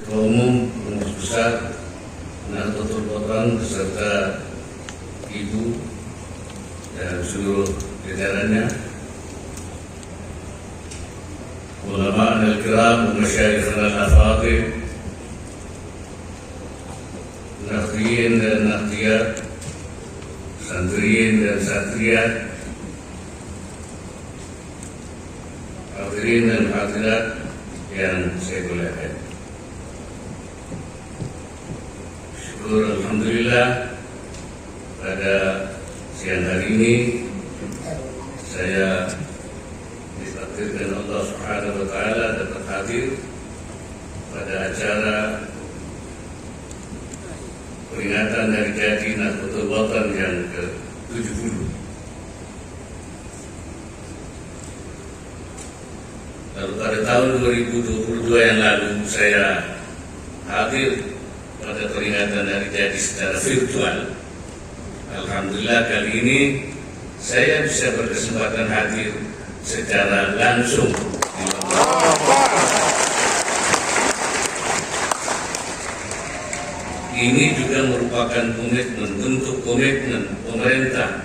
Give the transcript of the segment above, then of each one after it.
Ketua Umum Pengurus Besar Nahdlatul Ulama beserta Ibu dan seluruh jajarannya, ulama al-kiram, masyayikh al-afadil, nahdliyin dan nahdliyat, santriyin dan santriyat, hadirin dan hadirat yang saya muliakan. Syukur alhamdulillah pada siang hari ini saya ditakdirkan Allah Subhanahu wa taala dapat hadir pada acara peringatan Hari Jadi Nahdlatul Ulama yang ke-70. Lalu pada tahun 2022 yang lalu saya hadir pada peringatan Hari Jadi secara virtual. Alhamdulillah kali ini saya bisa berkesempatan hadir secara langsung. Ini juga merupakan bentuk komitmen pemerintah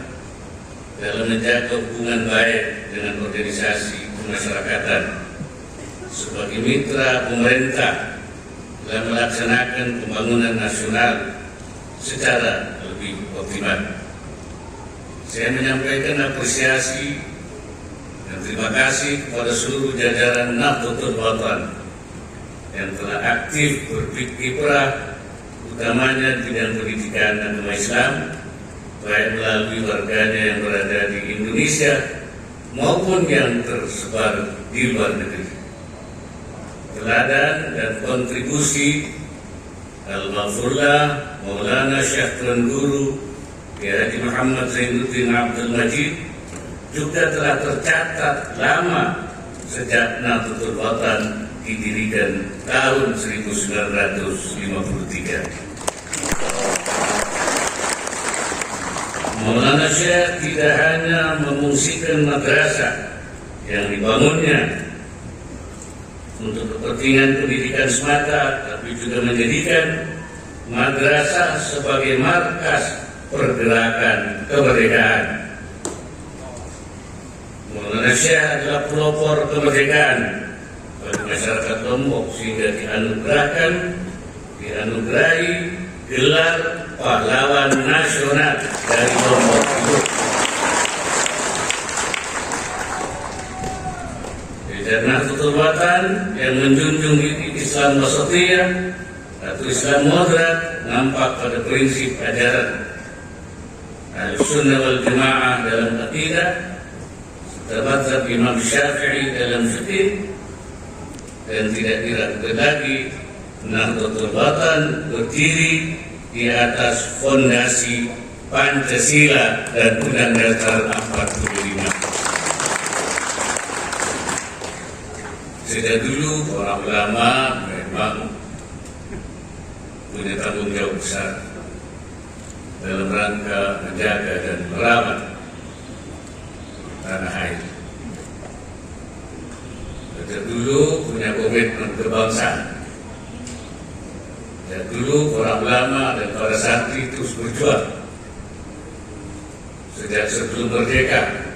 dalam menjaga hubungan baik dengan organisasi kemasyarakatan sebagai mitra pemerintah dalam melaksanakan pembangunan nasional secara lebih optimal. Saya menyampaikan apresiasi dan terima kasih kepada seluruh jajaran Nahdlatul Ulama yang telah aktif berkiprah, utamanya di bidang pendidikan agama Islam, baik melalui warganya yang berada di Indonesia maupun yang tersebar di luar negeri. Teladan dan kontribusi Al-Ghafurlah Maulana Syekh Tuan Guru Kiai Haji Muhammad Zainuddin Abdul Majid juga telah tercatat lama sejak Nahdlatul Ulama didirikan tahun 1953. Maulana Syekh tidak hanya memungsikan madrasah yang dibangunnya untuk kepentingan pendidikan semata, tapi juga menjadikan madrasah sebagai markas pergerakan kemerdekaan. Maulana Syekh adalah pelopor kemerdekaan bagi masyarakat Lombok sehingga dianugerahi gelar pahlawan nasional dari Lombok itu. Jajaran Nahdlatul Ulama yang menjunjung Islam wasatiyah atau Islam moderat nampak pada prinsip ajaran Ahlussunnah wal Jamaah dalam akidah, serta mazhab Imam Syafi'i dalam fikih, dan tidak diragukan lagi Nahdlatul Ulama berdiri di atas fondasi Pancasila dan Undang-Undang Dasar 45. Sejak dulu para ulama memang punya tanggung jawab besar dalam rangka menjaga dan merawat tanah air. Sejak dulu punya komitmen kebangsaan. Sejak dulu para ulama dan para santri terus berjuang sejak sebelum merdeka,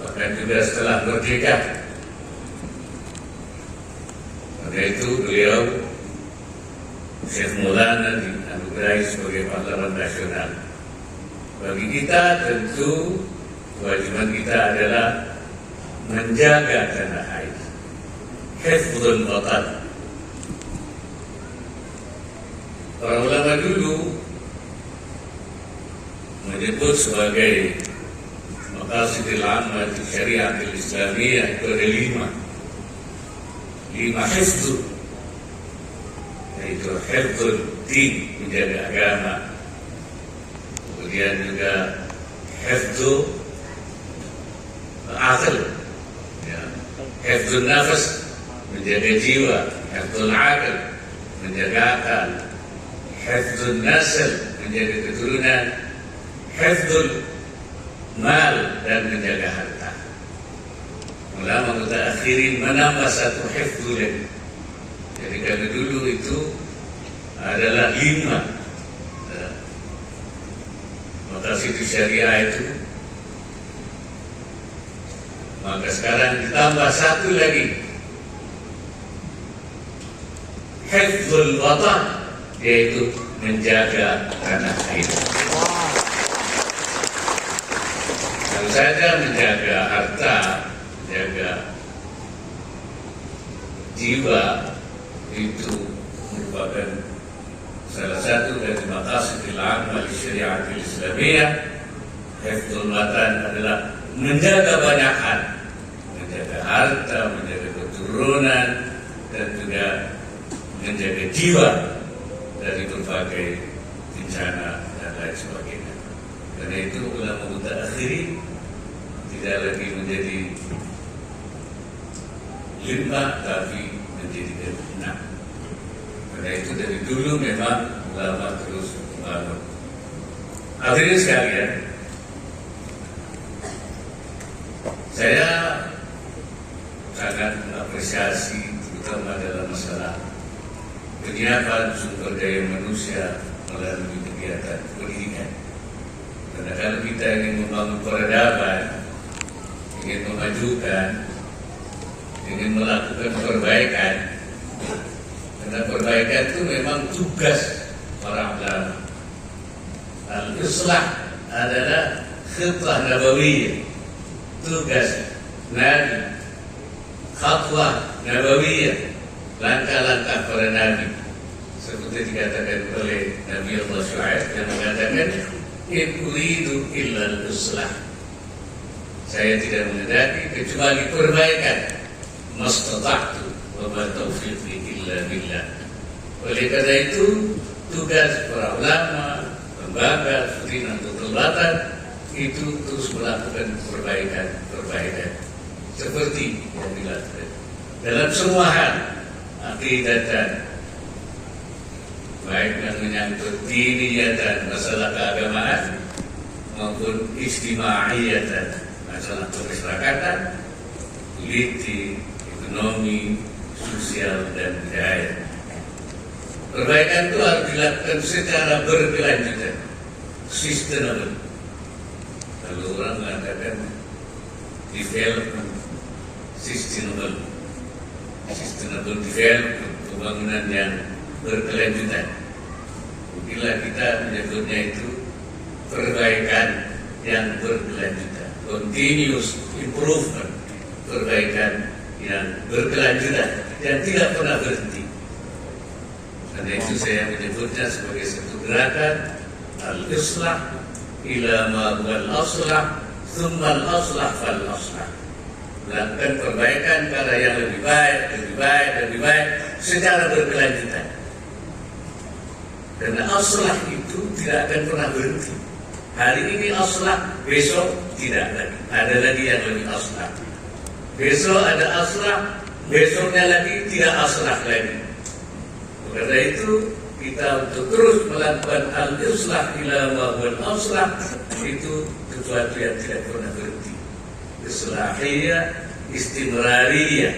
bahkan juga setelah merdeka. Karena itu beliau Syekh Maulana dianugerahi sebagai pahlawan nasional. Bagi kita tentu kewajiban kita adalah menjaga tanah air, hifdzul watan. Para ulama dulu menyebut sebagai maqasidil ammah syariah Islamiyah itu ada 5 hifdzul, yaitu hifdzul din, menjaga agama, kemudian juga hifdzul akal, hifdzul nafas, menjaga jiwa, hifdzul akal, menjaga akal, hifdzul nasl, menjaga keturunan, hifdzul mal, dan menjaga harta. Ulama mutaakhirin menambah satu hifdzul, Jadi kalau dulu itu adalah 5 maqasid syariah itu, maka sekarang ditambah 1 lagi, hifdzul watan, yaitu menjaga tanah air. Kalau saja menjaga harta, menjaga jiwa, itu merupakan salah satu dari maqasidil amal syariah Islamiyah. Hifdzul watan adalah menjaga banyak hal, menjaga harta, menjaga keturunan, dan juga menjaga jiwa dari berbagai bencana dan lain sebagainya. Karena itu ulama mutaakhirin tidak lagi menjadi 5 tapi menjadi 6. Karena itu dari dulu memang ulama terus membangun. Hadirin sekalian, saya sangat mengapresiasi terutama dalam masalah penyiapan sumber daya manusia melalui kegiatan pendidikan. Karena kalau kita ingin membangun peradaban, ingin memajukan, ingin melakukan perbaikan, karena perbaikan itu memang tugas para ulama. Al-Islah adalah khitah nabawiyah, tugas Nabi, khatwah nabawiyah, langkah-langkah para Nabi. Seperti dikatakan oleh Nabi Allah Shu'aib yang mengatakan, in uridu illa al-islah, saya tidak menghendaki kecuali perbaikan, mastata'tu wa ma taufiqi illa billah. Oleh karena itu tugas para ulama, lembaga seperti Nahdlatul Watan itu terus melakukan perbaikan seperti yang dilakukan dalam semua hal, aqidatan, baik yang menyangkut diniyatan, masalah keagamaan, maupun ijtimaiyatan, masalah kemasyarakatan, politik, ekonomi, sosial, dan budaya. Perbaikan itu harus dilakukan secara berkelanjutan, sustainable. Kalau orang mengatakan development, sustainable development, pembangunan yang berkelanjutan. Bila kita menyebutnya itu perbaikan yang berkelanjutan, continuous improvement, perbaikan yang berkelanjutan yang tidak pernah berhenti. Karena itu saya menyebutnya sebagai satu gerakan al-islah ila ma huwal aslah thumma al-aslah fal aslah. Melakukan perbaikan pada yang lebih baik secara berkelanjutan. Karena aslah itu tidak akan pernah berhenti. Hari ini aslah, besok tidak lagi. Ada lagi yang lebih aslah. Besok ada aslah, besoknya lagi tidak aslah lagi. Karena itu kita untuk terus melakukan al-islah ila ma huwal aslah, itu sesuatu yang tidak pernah berhenti. Islahiyah, istimrariyah,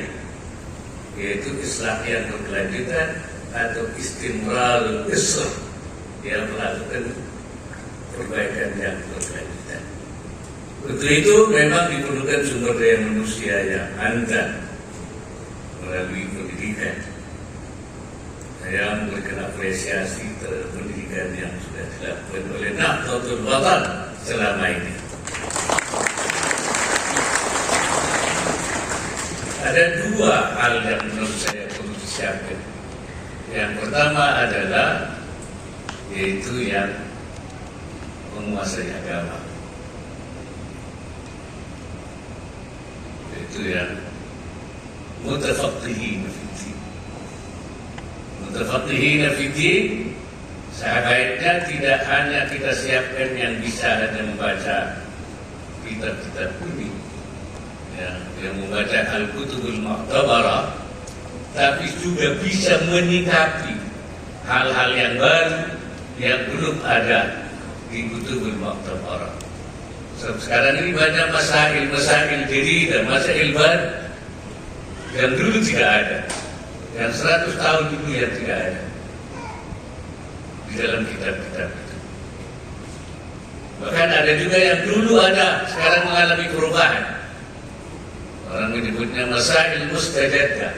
yaitu islah yang berkelanjutan, atau istimrarul islah, yang melakukan perbaikan yang berkelanjutan. Untuk itu memang diperlukan sumber daya manusia yang handal melalui pendidikan. Saya memberikan apresiasi terhadap pendidikan yang sudah dilakukan oleh Nahdlatul Watan selama ini. Ada 2 hal yang menurut saya perlu disiapkan. Yang pertama adalah yaitu yang menguasai agama, yaitu yang mutafaqqihina fiddin. Mutafaqqihina fiddin sebaiknya tidak hanya kita siapkan yang bisa hanya membaca kitab-kitab kuning, yang membaca al-kutubul mu'tabarah, tapi juga bisa menyikapi hal-hal yang baru yang belum ada di kutubul mu'tabarah. Sekarang ini banyak masail jadi dan masail baru yang dulu tidak ada. yang 100 tahun itu yang tidak ada di dalam kitab-kitab itu. Bahkan ada juga yang dulu ada, sekarang mengalami perubahan. Orang menyebutnya masail mustajaddah,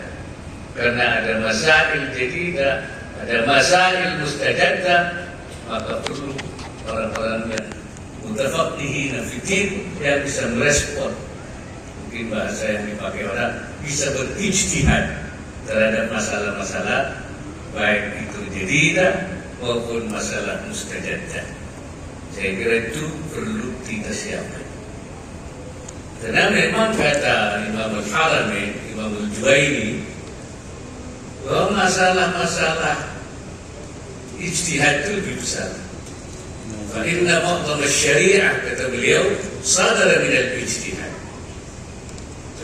karena ada masail jadidah, ada masail mustajaddah, maka perlu orang-orang yang mutafaqihina fiddin yang bisa merespon. Mungkin bahasa yang dipakai orang bisa berijtihad terhadap masalah-masalah baik itu jadidah maupun masalah mustajaddah. Saya kira itu perlu kita siapkan. Karena memang kata Imam Al-Haramain, Imam Al-Juwaini, bahwa masalah-masalah ijtihad itu lebih besar. Fa inna ma'dham syariah, kata beliau, sadara min al-ijtihad.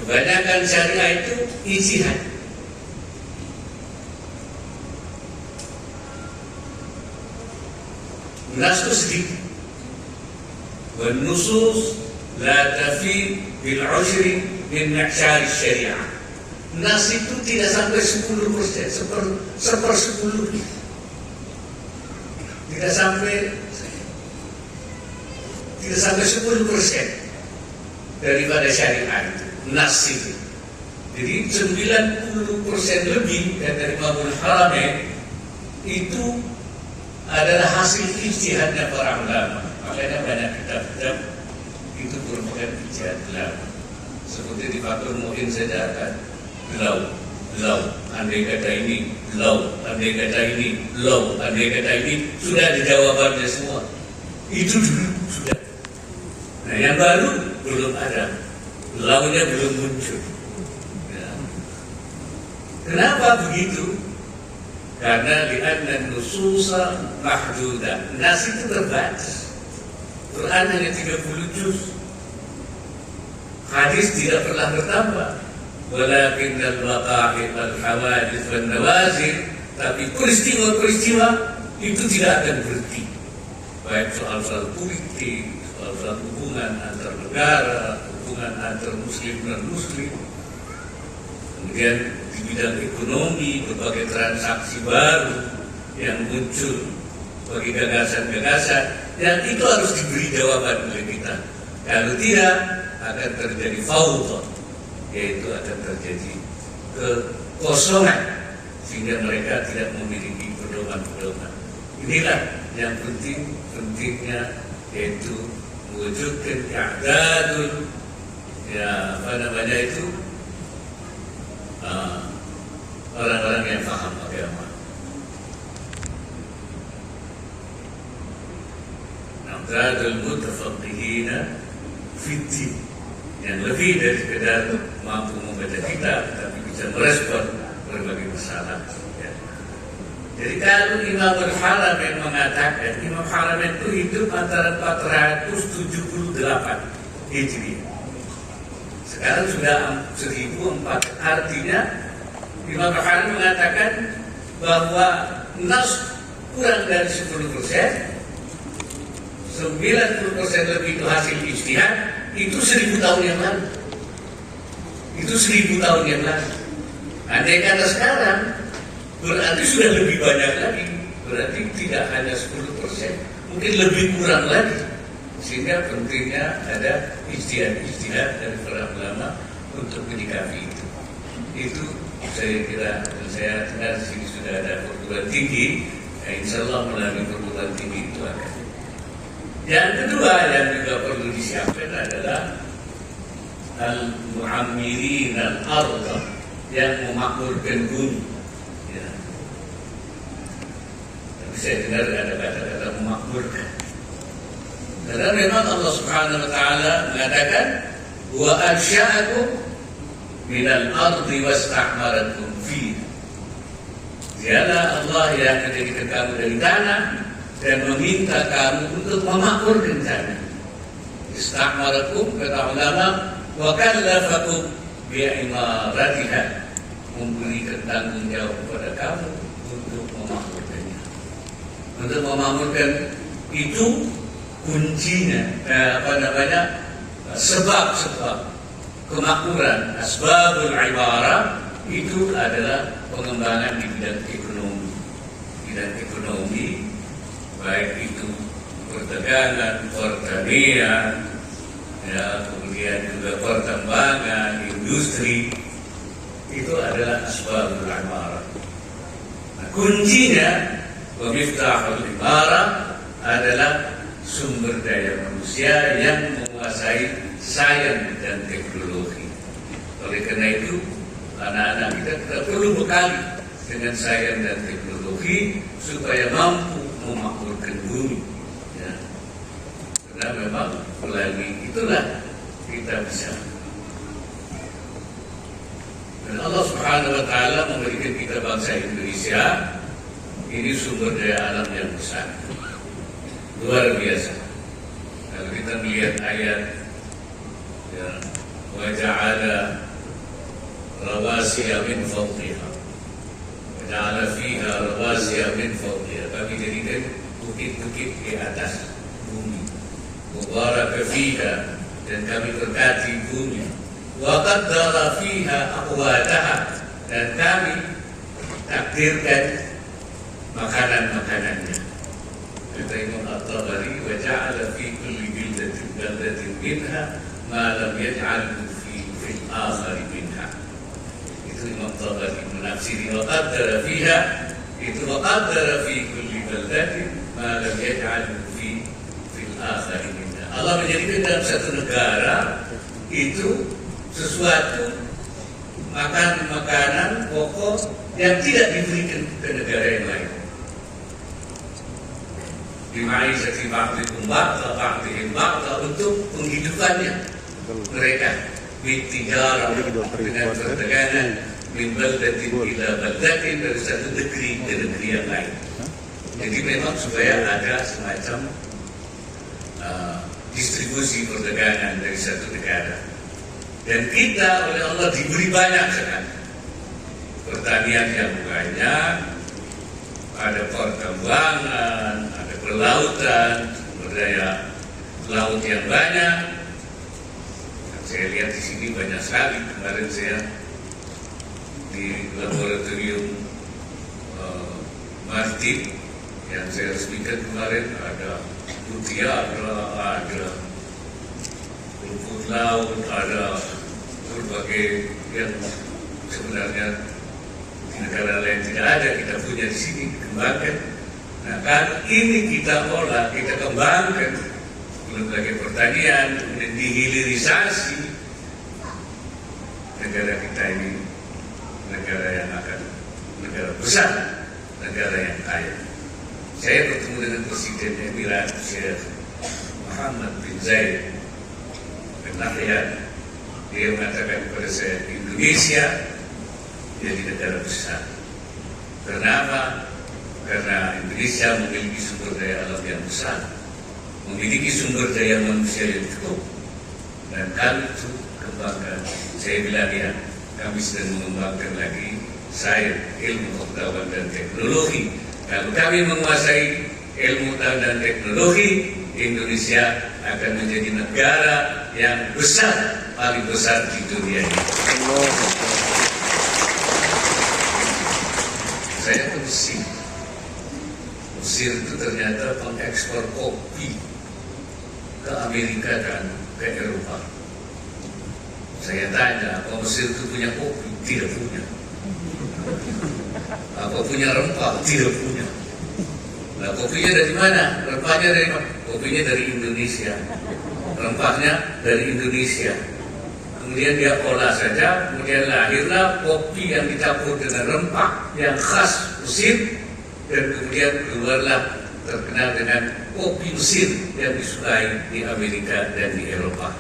Kebanyakan syariah itu ijtihad. Nas itu sedikit. Wan nusus la tafi bil ushri min mi'syar syariah. Nas itu tidak sampai 10%, seper-10. Tidak sampai 10% daripada syariat itu, nas itu. Jadi 90% lebih dari Imam Al-Haramain itu adalah hasil ijtihadnya para ulama. Makanya banyak kitab-kitab itu merupakan ijtihad ulama. Seperti di Fathul Mu'in saja kan, lau, andai kata ini, lau, andai kata ini, lau, andai kata ini, sudah ada jawabannya semua. Itu dulu sudah. Nah yang baru belum ada, launya belum muncul. Ya. Kenapa begitu? Karena li'anna nususa mahdudah. Nas itu terbatas. Quran hanya 30 juz. Hadis tidak pernah bertambah. Walakin al-waqa'i' al-hawadits wan nawazil, tapi peristiwa-peristiwa itu tidak akan berhenti. Baik soal-soal politik, soal-soal hubungan antar negara, hubungan antar muslim dan muslim. Kemudian di bidang ekonomi, berbagai transaksi baru yang muncul bagi gagasan-gagasan, dan itu harus diberi jawaban oleh kita. Kalau tidak, akan terjadi fawdha, yaitu akan terjadi kekosongan, sehingga mereka tidak memiliki pedoman-pedoman. Inilah yang pentingnya, yaitu mewujudkan i'dadul, ya apa namanya itu, orang-orang yang paham agama. I'dadul mutafaqihina fiddin, yang lebih dari sekedar mampu membaca kitab, tapi bisa merespon berbagai masalah. Ya. Jadi kalau Imam Al-Haramain mengatakan, Imam Al-Haramain itu hidup antara 478 Hijriah. Sekarang sudah 1004. Artinya Imam Al-Haramain mengatakan bahwa nas kurang dari 10%, 90% lebih itu hasil ijtihad. Itu 1000 tahun yang lalu. Itu 1000 tahun yang lalu. Andai kata sekarang, berarti sudah lebih banyak lagi. Berarti tidak hanya 10%, mungkin lebih kurang lagi. Sehingga pentingnya ada ijtihad dari para ulama untuk menyikapi itu. Itu saya kira, dan saya dengar di sini sudah ada perguruan tinggi. Ya, insya Allah melalui perguruan tinggi itu akan. Yang kedua yang juga perlu disiapkan adalah al-mu'ammirin al-ardh, yang memakmurkan bumi. Ya. Tapi saya dengar ada kata-kata memakmurkan. Karena memang Allah Subhanahu wa Ta'ala mengatakan, wa ansha'akum minal ardi wasta'marakum fiha. Dialah Allah yang menjadikan kamu dari tanah dan meminta kamu untuk memakmurkan tanah. Istamarakum, kata ulama, wa kallafakum bi'imaratiha, memberikan tanggung jawab kepada kamu untuk memakmurkannya. Untuk memakmurkan itu kuncinya, sebab-sebab kemakmuran, asbabul ibarah itu adalah pengembangan di bidang ekonomi. Bidang ekonomi, baik itu perdagangan, pertanian, ya, kemudian juga pertambangan, industri, itu adalah asbabul imarah. Nah, kuncinya Miftahul imarah adalah sumber daya manusia yang menguasai sains dan teknologi. Oleh karena itu, anak-anak kita perlu bekali dengan sains dan teknologi supaya mampu memakmurkan bumi. Ya. Karena memang melalui itulah kita bisa. Dan Allah Subhanahu wa Ta'ala memberikan kita bangsa Indonesia ini sumber daya alam yang besar, luar biasa. Kalau kita melihat ayat, ya, wa ja'ala rawasiya min fawqiha, wa ja'ala fiha rawasiya min fawqiha, kami jadikan bukit-bukit di atas bumi, mubaraka fiha, dan kami berkati bumi, wa qaddara fiha aqwataha, dan kami takdirkan makanan-makanannya. Kata Imam At-Tabari, wa ja'ala fi kulli baldatin minha ma lam yaj'alhu fil akhari minha. Itu Imam At-Tabari menafsiri wa qaddara fiha, itu wa qaddara fi kulli baldatin ma lam yaj'alhu fil akhari minha. Allah menjadikan dalam satu negara itu sesuatu makanan pokok yang tidak diberikan ke negara yang lain. Bimaizati ba'dikum ba'da ba'dihim ba'da, untuk penghidupannya mereka, bittijarah, dengan perdagangan, min baldatin ila baldatin, dari satu negeri ke negeri yang lain. Jadi memang supaya ada semacam distribusi perdagangan dari satu negara. Dan kita oleh Allah diberi banyak sekali pertanian yang banyak, ada pertambangan, ada kelautan, sumber daya laut yang banyak. Saya lihat di sini banyak sekali. Kemarin saya di laboratorium maritim yang saya resmikan kemarin, ada mutiara, ada rumput laut, ada berbagai yang sebenarnya di negara lain tidak ada, kita punya di sini, dikembangkan. Nah, kan ini kita olah, kita kembangkan, belum lagi pertanian, kemudian dihilirisasi. Negara kita ini negara yang akan, negara besar, negara yang kaya. Saya bertemu dengan Presiden Emirat Syekh Muhammad bin Zayed bin Nahyan. Dia mengatakan kepada saya, Indonesia jadi negara besar. Kenapa? Karena Indonesia memiliki sumber daya alam yang besar, memiliki sumber daya manusia yang cukup, dan kami itu kembangkan. Saya bilang ya, kami sedang mengembangkan lagi sains, ilmu pengetahuan dan teknologi. Kalau kami menguasai ilmu dan teknologi, Indonesia akan menjadi negara yang besar, paling besar di dunia ini. Saya ke Mesir. Mesir itu ternyata pengekspor kopi ke Amerika dan ke Eropa. Saya tanya, apa Mesir itu punya kopi? Tidak punya. Apa punya rempah? Tidak punya. Nah, kopinya dari mana? Rempahnya dari mana? Kopinya dari Indonesia. Rempahnya dari Indonesia. Kemudian dia olah saja, kemudian lahirlah kopi yang dicampur dengan rempah yang khas Mesir, dan kemudian keluarlah terkenal dengan kopi Mesir yang disukai di Amerika dan di Eropa.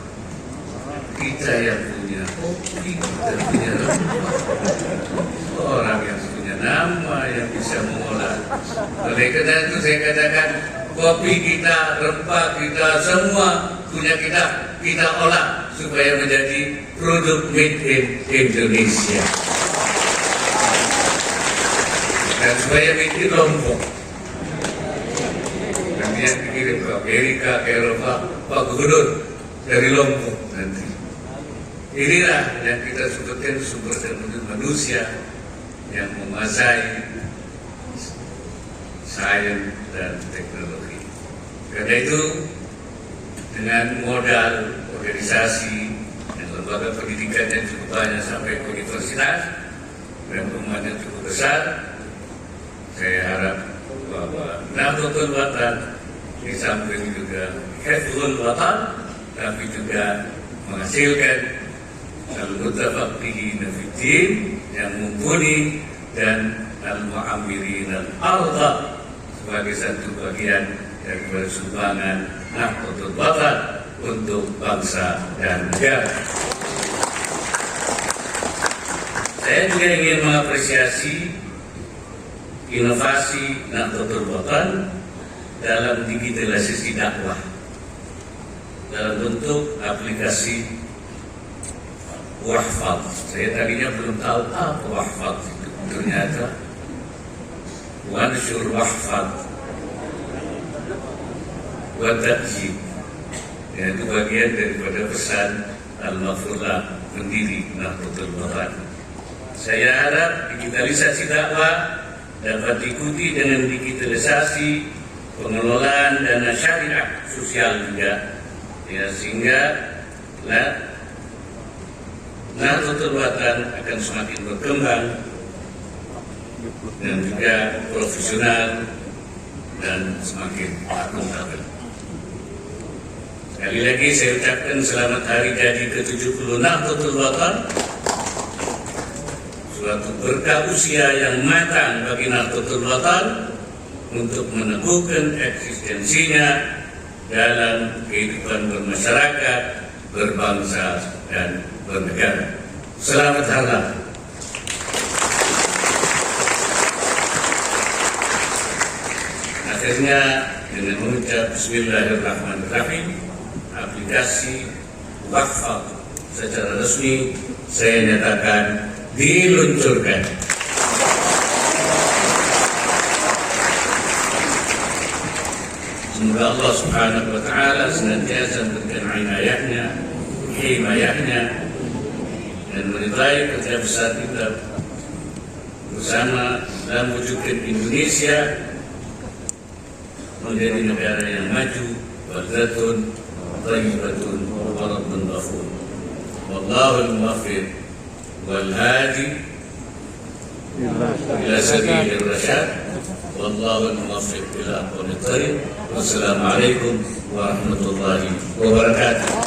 Kita yang punya kopi dan punya rempah, orang yang punya nama yang bisa mengolah. Oleh karena itu saya katakan, kopi kita, rempah kita, semua punya kita olah supaya menjadi produk made in Indonesia. Dan supaya made in Lombok. Nanti yang dikirim ke Amerika, ke Eropa, Pak Gubernur dari Lombok nanti. Inilah yang kita sebutkan sumber daya manusia yang menguasai sains dan teknologi. Karena itu, dengan modal organisasi dan lembaga pendidikan yang cukup banyak sampai ke universitas dan rumah yang cukup besar, saya harap bahwa Nahdlatul Watan di samping juga Hifdzul Watan, tapi juga menghasilkan al-mutafaqihina fiddin yang mumpuni dan al-mu'ammirin al-ardh sebagai satu bagian dari sumbangan Nahdlatul Watan untuk bangsa dan negara. Saya juga ingin mengapresiasi inovasi Nahdlatul Watan dalam digitalisasi dakwah dalam bentuk aplikasi Wahfad. Saya tadinya belum tahu apa Wahfad itu. Ternyata Wansyur Wahfad wa Ta'jib, yaitu bagian daripada pesan Al-Mafrulah pendiri Nahdlatul Watan. Saya harap digitalisasi dakwah dapat diikuti dengan digitalisasi pengelolaan dana syariah sosial juga, ya, sehingga Nahdlatul Watan akan semakin berkembang dan juga profesional dan semakin akuntabel. Sekali lagi saya ucapkan selamat hari jadi ke-70 Nahdlatul Watan, suatu berkah usia yang matang bagi Nahdlatul Watan untuk meneguhkan eksistensinya dalam kehidupan bermasyarakat, berbangsa, dan bernegara. Selamat Hari. Akhirnya dengan mengucap Bismillahirrahmanirrahim, aplikasi Wahfad secara resmi saya nyatakan diluncurkan. Semoga Allah Subhanahu wa Ta'ala senantiasa memberikan inayahnya, himayahnya, dan meridai kerja besar kita bersama dalam wujudkan Indonesia menjadi negara yang maju, baldatun thayyibatun wa rabbun ghafur. Wallahu al-muwaffiq wal hadi ila sabilir rasyad. Wallahu al-muwaffiq ila aqwamit thariq. Wassalamualaikum warahmatullahi wabarakatuh.